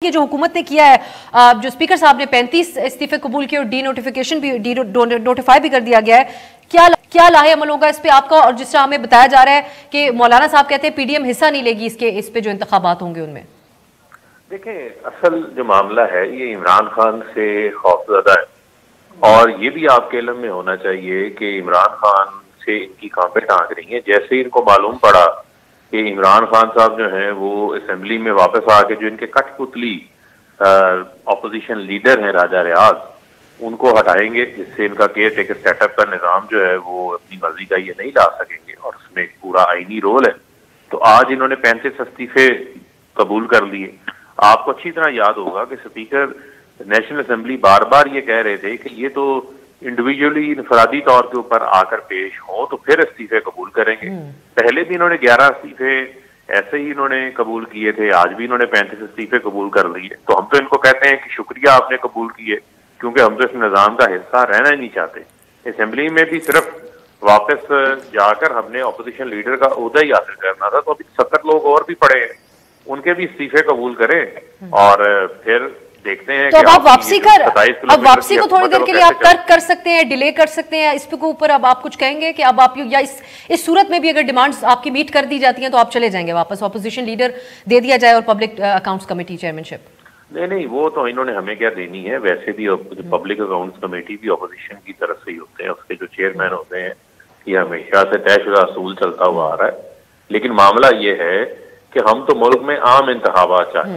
की जो हुकूमत ने किया है, जो स्पीकर साहब ने 35 इस्तीफे कबूल किए और डी नोटिफिकेशन भी नोटिफाई भी कर दिया गया है, क्या लाहे अमल होगा इस पे आपका? और जिस तरह हमें बताया जा रहा है कि मौलाना साहब कहते हैं पीडीएम हिस्सा नहीं लेगी इस पे जो इंतखाबात होंगे उनमें। देखें, असल जो मामला है ये इमरान खान से खौफजदा है, और ये भी आपके इल्म में होना चाहिए कि इमरान खान से इनकी कांपे टांग रही है। जैसे ही इनको मालूम पड़ा कि इमरान खान साहब जो हैं वो असेंबली में वापस आके जो इनके कठपुतली अपोजिशन लीडर हैं राजा रियाज, उनको हटाएंगे, जिससे इनका केयर टेकर सेटअप का निज़ाम जो है वो अपनी मर्जी का ये नहीं ला सकेंगे, और उसमें एक पूरा आईनी रोल है। तो आज इन्होंने 35 इस्तीफे कबूल कर लिए। आपको अच्छी तरह याद होगा कि स्पीकर नेशनल असेंबली बार बार ये कह रहे थे कि ये तो इंडिविजुअली इंफरादी तौर के ऊपर आकर पेश हो तो फिर इस्तीफे कबूल करेंगे। पहले भी इन्होंने 11 इस्तीफे ऐसे ही इन्होंने कबूल किए थे, आज भी इन्होंने 35 इस्तीफे कबूल कर लिए। तो हम तो इनको कहते हैं कि शुक्रिया आपने कबूल किए, क्योंकि हम तो इस निज़ाम का हिस्सा रहना ही नहीं चाहते। असेंबली में भी सिर्फ वापस जाकर हमने अपोजिशन लीडर का ओहदा ही हासिल करना था। तो अभी 70 लोग और भी पड़े हैं, उनके भी इस्तीफे कबूल करें और फिर देखते हैं। तो अब आप वापसी को थोड़ी देर के लिए आप तर्क कर सकते हैं, डिले कर सकते हैं, इस पे ऊपर अब आप कुछ कहेंगे कि अब आप या इस सूरत में भी अगर डिमांड्स आपकी मीट कर दी जाती हैं तो आप चले जाएंगे वापस, ऑपोजिशन लीडर दे दिया जाए और पब्लिक अकाउंट्स कमेटी चेयरमैनशिप? नहीं, वो तो इन्होंने हमें क्या देनी है। वैसे भी पब्लिक अकाउंट्स कमेटी भी ऑपोजिशन की तरफ से ही होते हैं, उसके जो चेयरमैन होते हैं, ये हमेशा से तयशुदा असूल चलता हुआ आ रहा है। लेकिन मामला ये है कि हम तो मुल्क में आम इंतखाबात चाहते हैं।